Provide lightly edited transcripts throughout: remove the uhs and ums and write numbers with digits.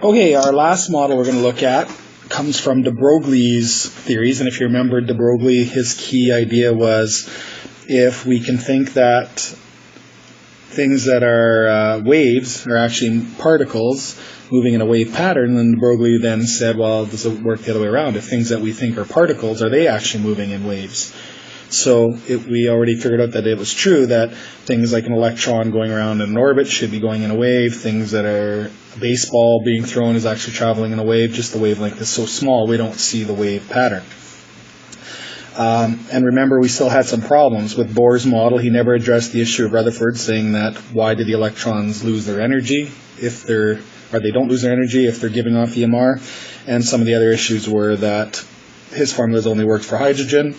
Okay, our last model we're going to look at comes from deBroglie's theories, and if you remember deBroglie, his key idea was if we can think that things that are waves are actually particles moving in a wave pattern, then deBroglie then said, well, does it work the other way around? If things that we think are particles, are they actually moving in waves? So we already figured out that it was true that things like an electron going around in an orbit should be going in a wave. Things that are a baseball being thrown is actually traveling in a wave. Just the wavelength is so small we don't see the wave pattern. And remember, we still had some problems with Bohr's model. He never addressed the issue of Rutherford, saying that why did the electrons lose their energy or they don't lose their energy if they're giving off EMR. And some of the other issues were that his formulas only worked for hydrogen,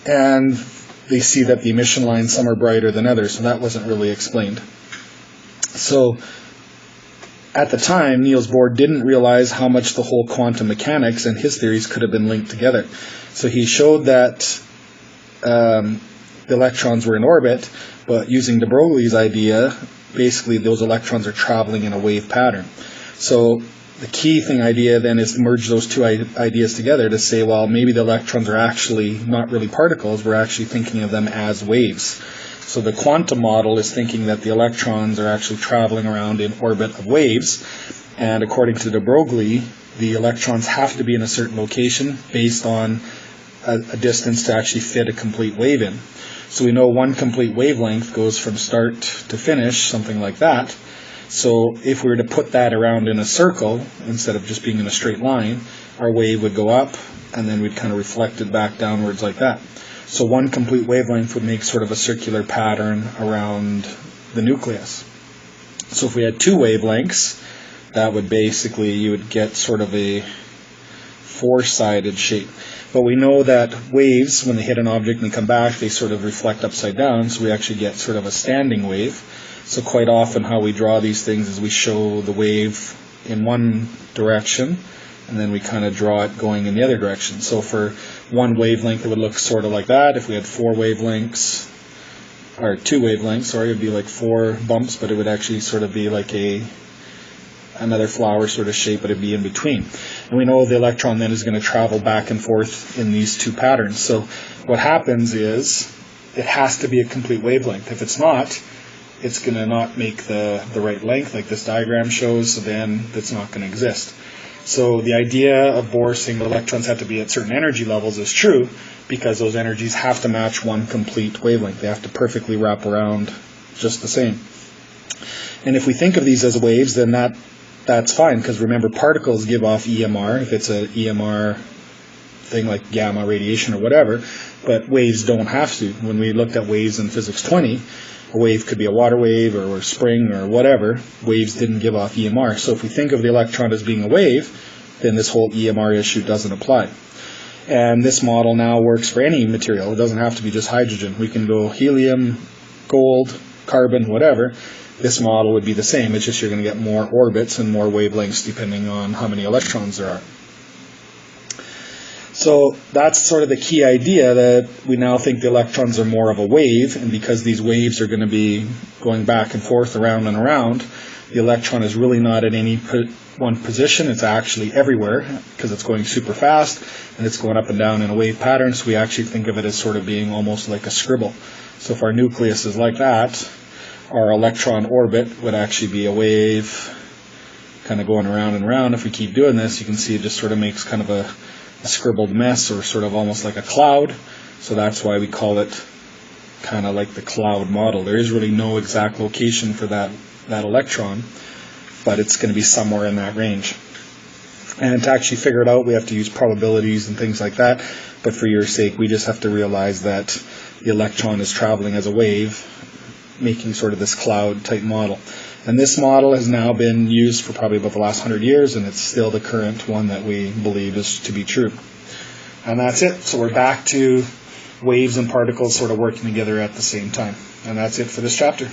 and they see that the emission lines, some are brighter than others, so that wasn't really explained. So at the time, Niels Bohr didn't realize how much the whole quantum mechanics and his theories could have been linked together. So he showed that the electrons were in orbit, but using deBroglie's idea, basically those electrons are traveling in a wave pattern. So the key idea then is to merge those two ideas together to say, well, maybe the electrons are actually not really particles, we're actually thinking of them as waves. So the quantum model is thinking that the electrons are actually traveling around in orbit of waves, and according to deBroglie, the electrons have to be in a certain location based on a distance to actually fit a complete wave in. So we know one complete wavelength goes from start to finish, something like that. So if we were to put that around in a circle, instead of just being in a straight line, our wave would go up, and then we'd kind of reflect it back downwards like that. So one complete wavelength would make sort of a circular pattern around the nucleus. So if we had two wavelengths, that would basically, you would get sort of a four-sided shape. But we know that waves, when they hit an object and they come back, they sort of reflect upside down, so we actually get sort of a standing wave. So quite often how we draw these things is we show the wave in one direction, and then we kind of draw it going in the other direction. So for one wavelength, it would look sort of like that. If we had two wavelengths, it would be like four bumps, but it would actually sort of be like another flower sort of shape, but it'd be in between. And we know the electron then is going to travel back and forth in these two patterns. So what happens is it has to be a complete wavelength. If it's not, it's going to not make the right length like this diagram shows, so then it's not going to exist. So the idea of Bohr saying the electrons have to be at certain energy levels is true, because those energies have to match one complete wavelength. They have to perfectly wrap around just the same. And if we think of these as waves, then that's fine, because remember, particles give off EMR, if it's an EMR thing like gamma radiation or whatever, but waves don't have to. When we looked at waves in Physics 20, a wave could be a water wave or a spring or whatever. Waves didn't give off EMR. So if we think of the electron as being a wave, then this whole EMR issue doesn't apply. And this model now works for any material. It doesn't have to be just hydrogen. We can go helium, gold, carbon, whatever. This model would be the same. It's just you're going to get more orbits and more wavelengths depending on how many electrons there are. So that's sort of the key idea, that we now think the electrons are more of a wave, and because these waves are going to be going back and forth, around and around, the electron is really not at any one position. It's actually everywhere, because it's going super fast, and it's going up and down in a wave pattern, so we actually think of it as sort of being almost like a scribble. So if our nucleus is like that, our electron orbit would actually be a wave kind of going around and around. If we keep doing this, you can see it just sort of makes kind of a scribbled mess, or sort of almost like a cloud. So that's why we call it kind of like the cloud model. There is really no exact location for that electron, but it's going to be somewhere in that range. And to actually figure it out, we have to use probabilities and things like that, but for your sake, we just have to realize that the electron is traveling as a wave, making sort of this cloud type model. And this model has now been used for probably about the last 100 years, and it's still the current one that we believe is to be true. And that's it. So we're back to waves and particles sort of working together at the same time. And that's it for this chapter.